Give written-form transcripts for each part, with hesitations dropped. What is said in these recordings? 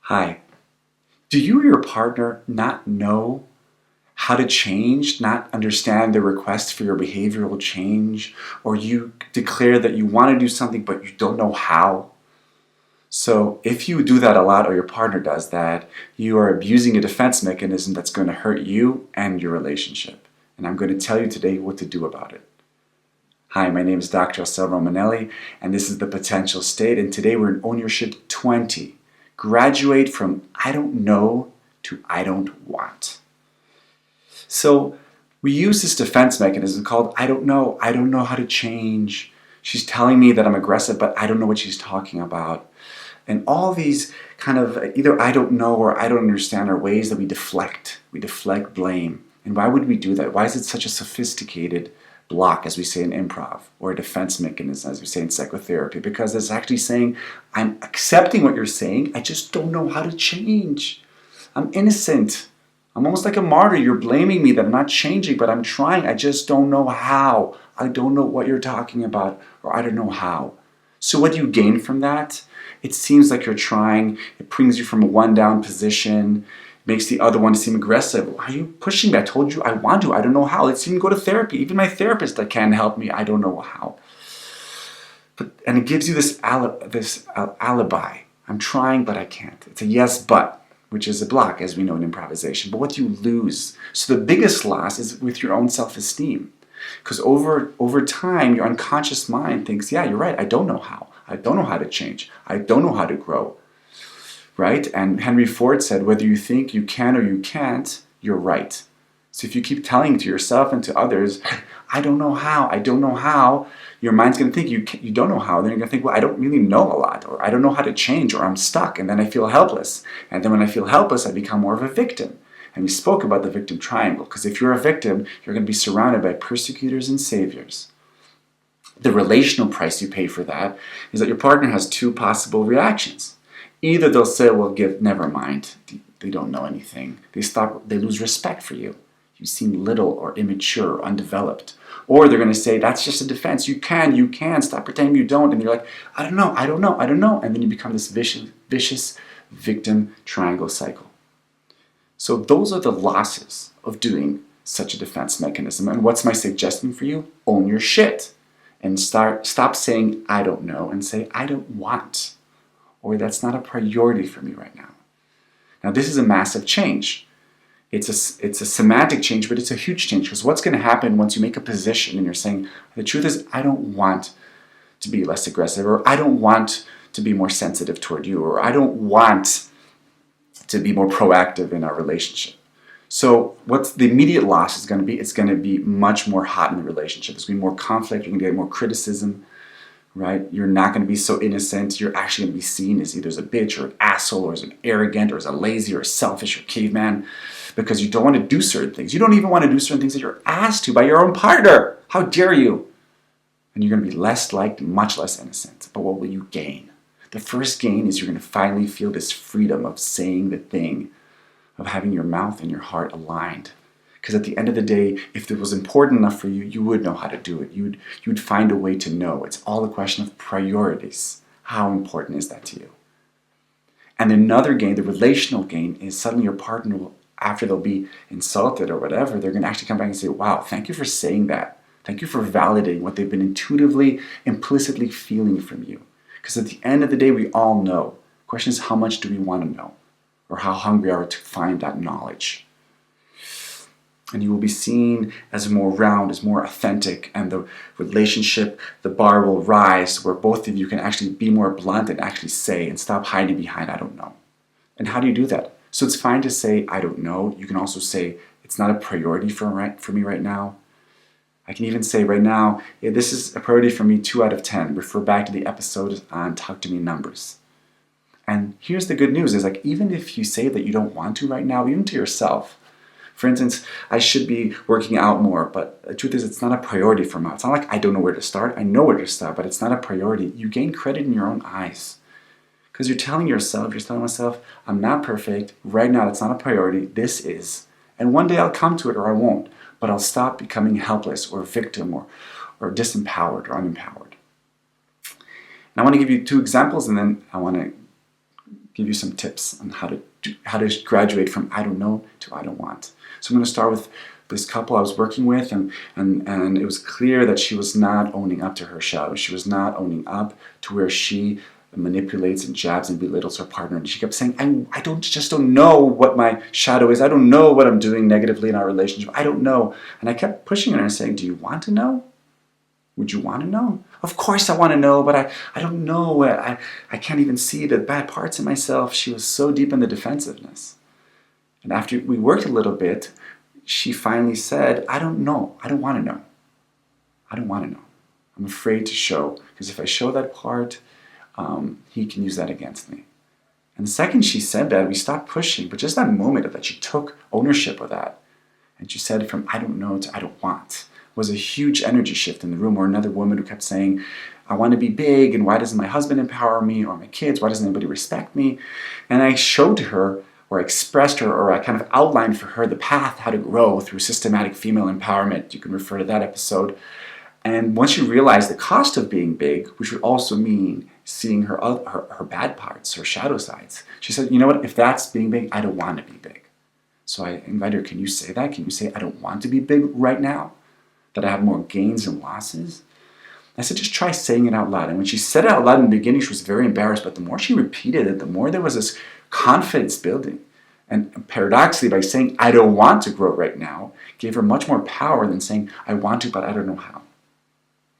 Hi. Do you or your partner not know how to change, not understand the request for your behavioral change, or you declare that you want to do something but you don't know how? So if you do that a lot or your partner does that, you are abusing a defense mechanism that's going to hurt you and your relationship. And I'm going to tell you today what to do about it. Hi, my name is Dr. Assael Romanelli, and this is The Potential State, and today we're in Ownership 20. Graduate from I don't know to I don't want. So we use this defense mechanism called I don't know how to change. She's telling me that I'm aggressive, but I don't know what she's talking about. And all these kind of either I don't know or I don't understand are ways that we deflect. We deflect blame. And why would we do that? Why is it such a sophisticated block, as we say in improv, or a defense mechanism, as we say in psychotherapy? Because it's actually saying, I'm accepting what you're saying, I just don't know how to change. I'm innocent. I'm almost like a martyr. You're blaming me that I'm not changing, but I'm trying. I just don't know how. I don't know what you're talking about, or I don't know how. So what do you gain from that? It seems like you're trying. It brings you from a one-down position, makes the other one seem aggressive. Why are you pushing me? I told you I want to. I don't know how. Let's even go to therapy. Even my therapist that can't help me. I don't know how. And it gives you this alibi. I'm trying, but I can't. It's a yes, but, which is a block, as we know in improvisation. But what do you lose? So the biggest loss is with your own self-esteem. Because over time, your unconscious mind thinks, yeah, you're right. I don't know how. I don't know how to change. I don't know how to grow. Right? And Henry Ford said, whether you think you can or you can't, you're right. So if you keep telling to yourself and to others, I don't know how, your mind's going to think you don't know how. Then you're going to think, well, I don't really know a lot, or I don't know how to change, or I'm stuck, and then I feel helpless. And then when I feel helpless, I become more of a victim. And we spoke about the victim triangle, because if you're a victim, you're going to be surrounded by persecutors and saviors. The relational price you pay for that is that your partner has two possible reactions. Either they'll say, well, never mind, they don't know anything. They lose respect for you. You seem little or immature or undeveloped. Or they're going to say, that's just a defense. You can, stop pretending you don't. And you're like, I don't know. And then you become this vicious victim triangle cycle. So those are the losses of doing such a defense mechanism. And what's my suggestion for you? Own your shit. And stop saying, I don't know, and say, I don't want. Or that's not a priority for me right now. Now this is a massive change. It's a semantic change, but it's a huge change, because what's going to happen once you make a position and you're saying, the truth is, I don't want to be less aggressive, or I don't want to be more sensitive toward you, or I don't want to be more proactive in our relationship. So what's the immediate loss is going to be? It's going to be much more hot in the relationship. There's going to be more conflict. You're going to get more criticism. Right? You're not going to be so innocent. You're actually going to be seen as either as a bitch or an asshole or as an arrogant or as a lazy or a selfish or caveman, because you don't want to do certain things. You don't even want to do certain things that you're asked to by your own partner. How dare you? And you're going to be less liked, much less innocent. But what will you gain? The first gain is you're going to finally feel this freedom of saying the thing, of having your mouth and your heart aligned. Because at the end of the day, if it was important enough for you, you would know how to do it. You'd find a way to know. It's all a question of priorities. How important is that to you? And another gain, the relational gain, is suddenly your partner will, after they'll be insulted or whatever, they're going to actually come back and say, wow, thank you for saying that. Thank you for validating what they've been intuitively, implicitly feeling from you. Because at the end of the day, we all know. The question is, how much do we want to know? Or how hungry are we to find that knowledge? And you will be seen as more round, as more authentic, and the relationship, the bar will rise where both of you can actually be more blunt and actually say, and stop hiding behind, I don't know. And how do you do that? So it's fine to say, I don't know. You can also say, it's not a priority for me right now. I can even say right now, yeah, this is a priority for me, 2 out of 10. Refer back to the episode on Talk to Me Numbers. And here's the good news, is like, even if you say that you don't want to right now, even to yourself, for instance, I should be working out more, but the truth is it's not a priority for me. It's not like I don't know where to start. I know where to start, but it's not a priority. You gain credit in your own eyes. Because you're telling myself, I'm not perfect. Right now, it's not a priority. This is. And one day I'll come to it or I won't. But I'll stop becoming helpless or victim or disempowered or unempowered. And I want to give you 2 examples, and then I want to give you some tips on how to graduate from I don't know to I don't want. So I'm going to start with this couple I was working with, and it was clear that she was not owning up to her shadow. She was not owning up to where she manipulates and jabs and belittles her partner. And she kept saying, I just don't know what my shadow is. I don't know what I'm doing negatively in our relationship. I don't know. And I kept pushing her and saying, do you want to know? Would you want to know? Of course I want to know, but I don't know. I can't even see the bad parts in myself. She was so deep in the defensiveness. And after we worked a little bit, she finally said, I don't know. I don't want to know. I don't want to know. I'm afraid to show, because if I show that part, he can use that against me. And the second she said that, we stopped pushing, but just that moment of that, she took ownership of that. And she said from I don't know to I don't want was a huge energy shift in the room, or another woman who kept saying, I want to be big, and why doesn't my husband empower me, or my kids, why doesn't anybody respect me? And I showed her, or I expressed her, or I kind of outlined for her the path how to grow through systematic female empowerment. You can refer to that episode. And once you realize the cost of being big, which would also mean seeing her bad parts, her shadow sides, she said, you know what, if that's being big, I don't want to be big. So I invited her, can you say that? Can you say, I don't want to be big right now? That I have more gains and losses? I said, just try saying it out loud. And when she said it out loud in the beginning, she was very embarrassed, but the more she repeated it, the more there was this confidence building. And paradoxically, by saying, I don't want to grow right now, gave her much more power than saying, I want to, but I don't know how.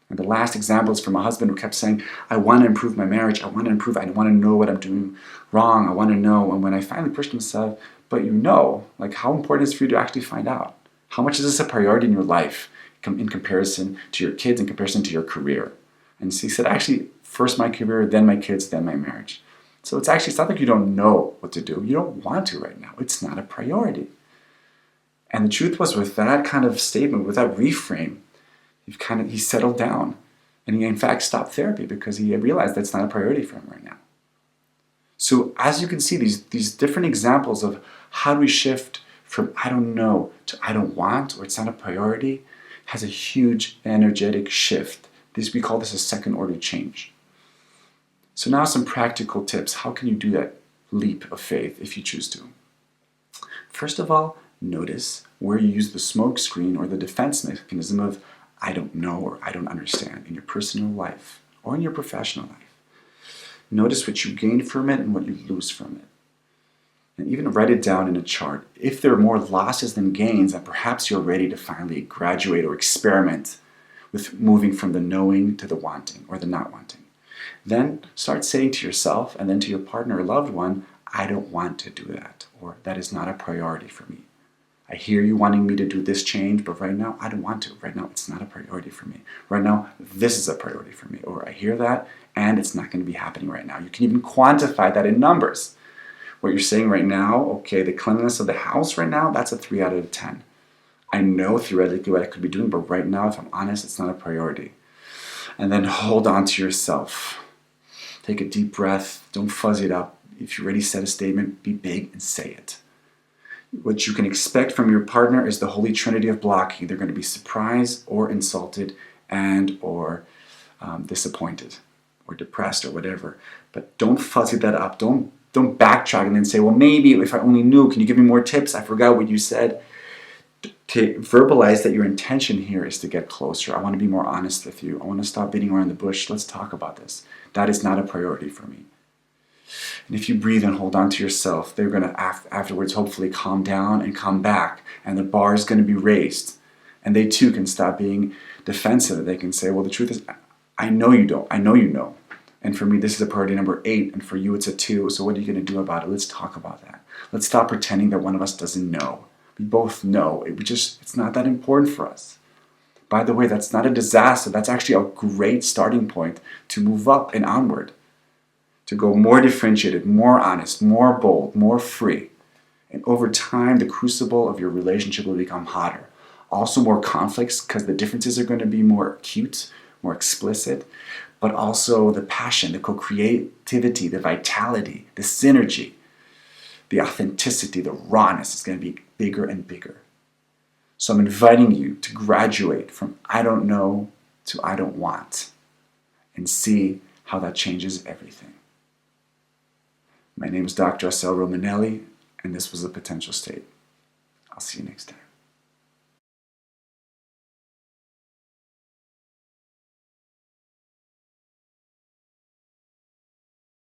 And the last example is from a husband who kept saying, I want to improve my marriage, I want to improve, I want to know what I'm doing wrong, I want to know. And when I finally pushed him aside, but you know, like how important is it for you to actually find out? How much is this a priority in your life in comparison to your kids, in comparison to your career? And so he said, actually, first my career, then my kids, then my marriage. So it's not like you don't know what to do. You don't want to right now. It's not a priority. And the truth was, with that kind of statement, with that reframe, he settled down. And he in fact stopped therapy because he realized that's not a priority for him right now. So as you can see, these different examples of how do we shift from I don't know to I don't want, or it's not a priority, has a huge energetic shift. We call this a second order change. So now some practical tips. How can you do that leap of faith if you choose to? First of all, notice where you use the smoke screen or the defense mechanism of I don't know or I don't understand in your personal life or in your professional life. Notice what you gain from it and what you lose from it. And even write it down in a chart. If there are more losses than gains, then perhaps you're ready to finally graduate or experiment with moving from the knowing to the wanting or the not wanting. Then start saying to yourself and then to your partner or loved one, I don't want to do that, or that is not a priority for me. I hear you wanting me to do this change, but right now I don't want to. Right now it's not a priority for me. Right now this is a priority for me. Or I hear that and it's not going to be happening right now. You can even quantify that in numbers. What you're saying right now, okay, the cleanliness of the house right now, that's a 3 out of 10. I know theoretically what I could be doing, but right now, if I'm honest, it's not a priority. And then hold on to yourself. Take a deep breath. Don't fuzzy it up. If you already said a statement, be big and say it. What you can expect from your partner is the holy trinity of blocking. They're going to be surprised or insulted and or disappointed or depressed or whatever. But don't fuzzy that up. Don't backtrack and then say, well, maybe if I only knew, can you give me more tips? I forgot what you said. To verbalize that your intention here is to get closer. I want to be more honest with you. I want to stop beating around the bush. Let's talk about this. That is not a priority for me. And if you breathe and hold on to yourself, they're going to afterwards hopefully calm down and come back. And the bar is going to be raised. And they too can stop being defensive. They can say, well, the truth is, I know you don't. I know you know. And for me, this is a priority number 8. And for you, it's a 2. So what are you going to do about it? Let's talk about that. Let's stop pretending that one of us doesn't know. We both know. It's not that important for us. By the way, that's not a disaster. That's actually a great starting point to move up and onward. To go more differentiated, more honest, more bold, more free. And over time, the crucible of your relationship will become hotter. Also more conflicts because the differences are going to be more acute, more explicit. But also the passion, the co-creativity, the vitality, the synergy, the authenticity, the rawness is going to be bigger and bigger. So I'm inviting you to graduate from I don't know to I don't want and see how that changes everything. My name is Dr. Assael Romanelli, and this was The Potential State. I'll see you next time.